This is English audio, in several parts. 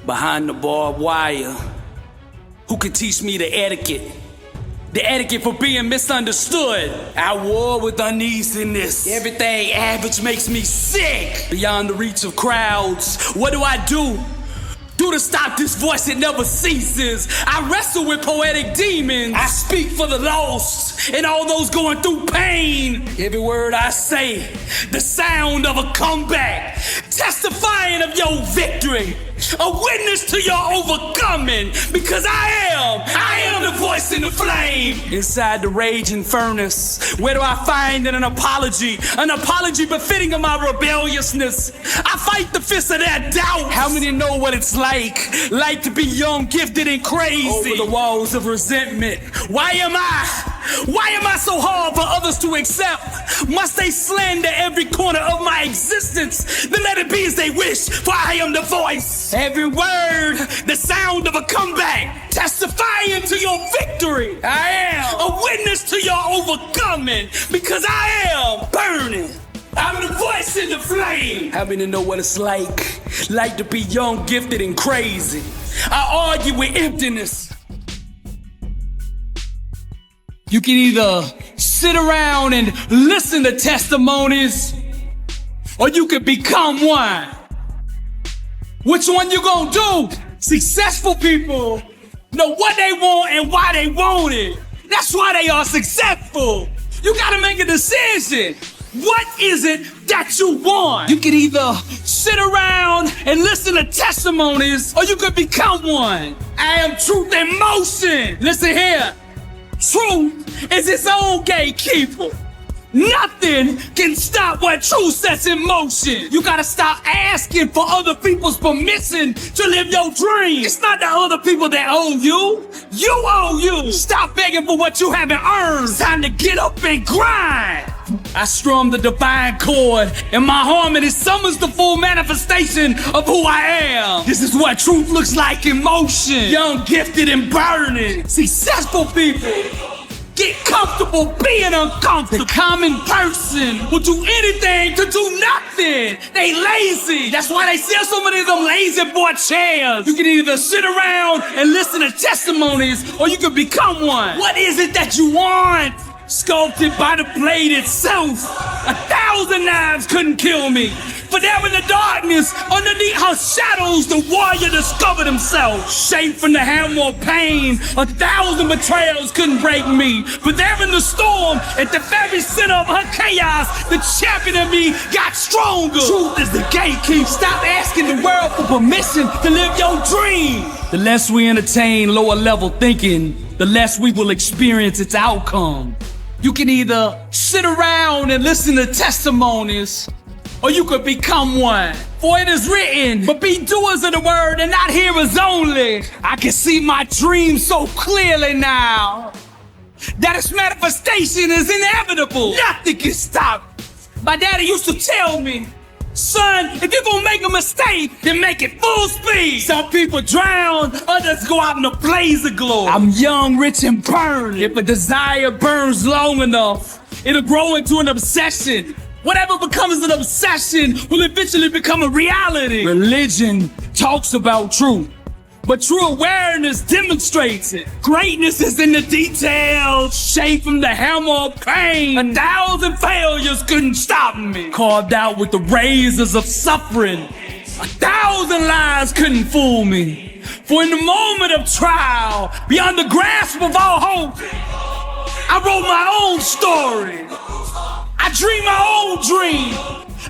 behind the barbed wire. Who could teach me the etiquette? The etiquette for being misunderstood. I war with uneasiness. Everything average makes me sick. Beyond the reach of crowds, what do I do? Do to stop this voice that never ceases. I wrestle with poetic demons. I speak for the lost and all those going through pain. Every word I say, the sound of a comeback, testifying of your victory, a witness to your overcoming, because I am the voice in the flame. Inside the raging furnace, where do I find an apology befitting of my rebelliousness? I fight the fist of that doubt. How many know what it's like to be young, gifted, and crazy? Over the walls of resentment. Why am I so hard for others to accept? Must they slander every corner of my existence? Then let it be as they wish, for I am the voice. Every word, the sound of a comeback, testifying to your victory. I am a witness to your overcoming, because I am burning. I'm the voice in the flame. Happy to know what it's like to be young, gifted, and crazy. I argue with emptiness. You can either sit around and listen to testimonies, or you could become one. Which one you gonna do? Successful people know what they want and why they want it. That's why they are successful. You gotta make a decision. What is it that you want? You can either sit around and listen to testimonies, or you could become one. I am truth in motion. Listen here. Truth is its own gatekeeper. Nothing can stop what truth sets in motion. You gotta stop asking for other people's permission to live your dream. It's not the other people that owe you. You owe you. Stop begging for what you haven't earned. It's time to get up and grind. I strum the divine chord, and my harmony summons the full manifestation of who I am. This is what truth looks like in motion. Young, gifted, and burning. Successful people get comfortable being uncomfortable. The common person will do anything to do nothing. They lazy. That's why they sell so many of them lazy boy chairs. You can either sit around and listen to testimonies, or you can become one. What is it that you want? Sculpted by the blade itself. 1,000 knives couldn't kill me. For there in the darkness, underneath her shadows, the warrior discovered himself. Shaped from the hammer of pain, 1,000 betrayals couldn't break me. But there in the storm, at the very center of her chaos, the champion in me got stronger. Truth is the gatekeeper. Stop asking the world for permission to live your dream. The less we entertain lower level thinking, the less we will experience its outcome. You can either sit around and listen to testimonies, or you could become one. For it is written, but be doers of the word and not hearers only. I can see my dream so clearly now that its manifestation is inevitable. Nothing can stop. My daddy used to tell me, son, if you're gonna make a mistake, then make it full speed. Some people drown, others go out in a blaze of glory. I'm young, rich, and burning. If a desire burns long enough, it'll grow into an obsession. Whatever becomes an obsession will eventually become a reality. Religion talks about truth, but true awareness demonstrates it. Greatness is in the details, shaped from the hammer of pain. 1,000 failures couldn't stop me. Carved out with the razors of suffering. 1,000 lies couldn't fool me. For in the moment of trial, beyond the grasp of all hope, I wrote my own story. I dreamed my own dream.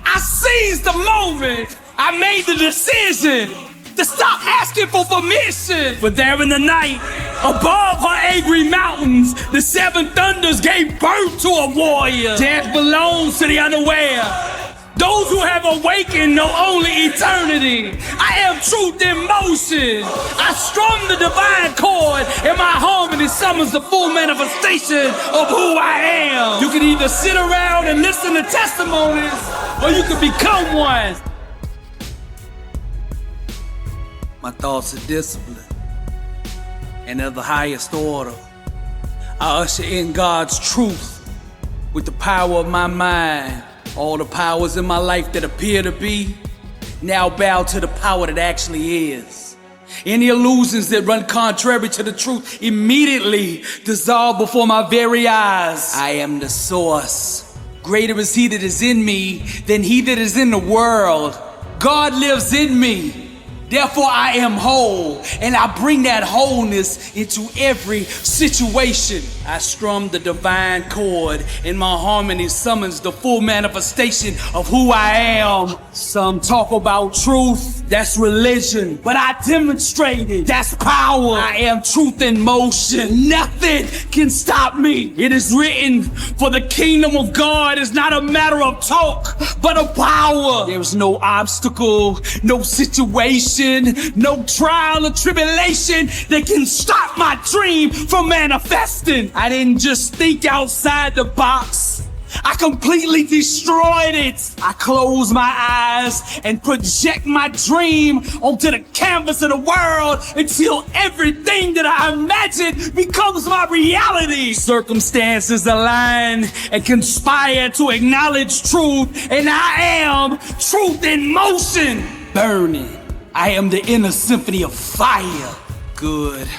I seized the moment. I made the decision to stop asking for permission. But there in the night, above her angry mountains, the seven thunders gave birth to a warrior. Death belongs to the unaware. Those who have awakened know only eternity. I am truth in motion. I strum the divine chord, and my harmony summons the full manifestation of who I am. You can either sit around and listen to testimonies, or you can become one. My thoughts are discipline, and of the highest order. I usher in God's truth with the power of my mind. All the powers in my life that appear to be now bow to the power that actually is. Any illusions that run contrary to the truth immediately dissolve before my very eyes. I am the source. Greater is he that is in me than he that is in the world. God lives in me. Therefore I am whole, and I bring that wholeness into every situation. I strum the divine chord, and my harmony summons the full manifestation of who I am. Some talk about truth, that's religion, but I demonstrate it, that's power. I am truth in motion. Nothing can stop me. It is written, for the kingdom of God is not a matter of talk, but of power. There's no obstacle, no situation, no trial or tribulation that can stop my dream from manifesting. I didn't just think outside the box, I completely destroyed it. I close my eyes and project my dream onto the canvas of the world until everything that I imagine becomes my reality. Circumstances align and conspire to acknowledge truth, and I am truth in motion. Burning. I am the inner symphony of fire. Good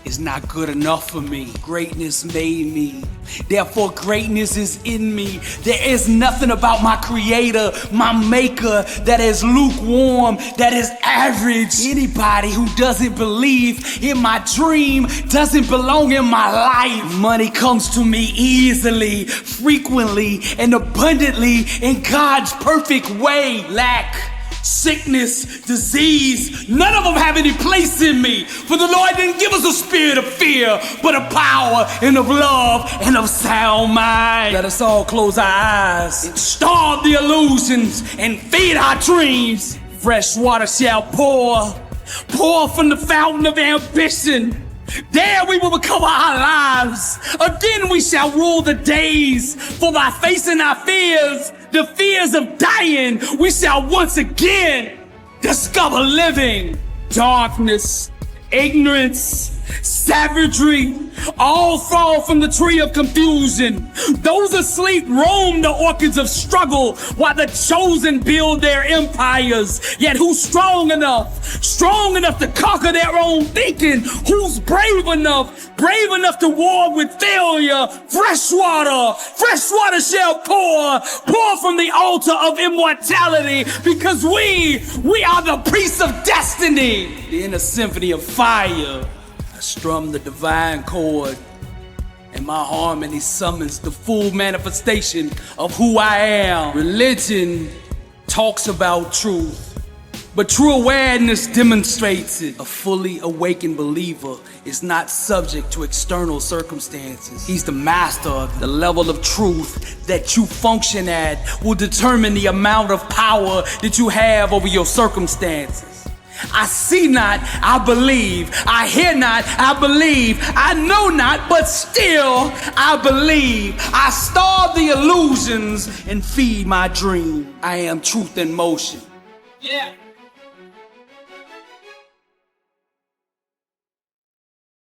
is not good enough for me. Greatness made me. Therefore, greatness is in me. There is nothing about my creator, my maker, that is lukewarm, that is average. Anybody who doesn't believe in my dream doesn't belong in my life. Money comes to me easily, frequently, and abundantly in God's perfect way. Lack, sickness, disease, none of them have any place in me. For the Lord didn't give us a spirit of fear, but of power and of love and of sound mind. Let us all close our eyes and starve the illusions and feed our dreams. Fresh water shall pour from the fountain of ambition. There we will recover our lives. Again we shall rule the days. For by facing our fears, the fears of dying, we shall once again discover living. Darkness, ignorance, savagery, all fall from the tree of confusion. Those asleep roam the orchards of struggle, while the chosen build their empires. Yet who's strong enough to conquer their own thinking? Who's brave enough to war with failure? Fresh water shall pour from the altar of immortality, because we are the priests of destiny. The inner symphony of fire. I strum the divine chord, and my harmony summons the full manifestation of who I am. Religion talks about truth, but true awareness demonstrates it. A fully awakened believer is not subject to external circumstances. He's the master of it. The level of truth that you function at will determine the amount of power that you have over your circumstances. I see not, I believe. I hear not, I believe. I know not, but still I believe. I starve the illusions and feed my dream. I am truth in motion. Yeah.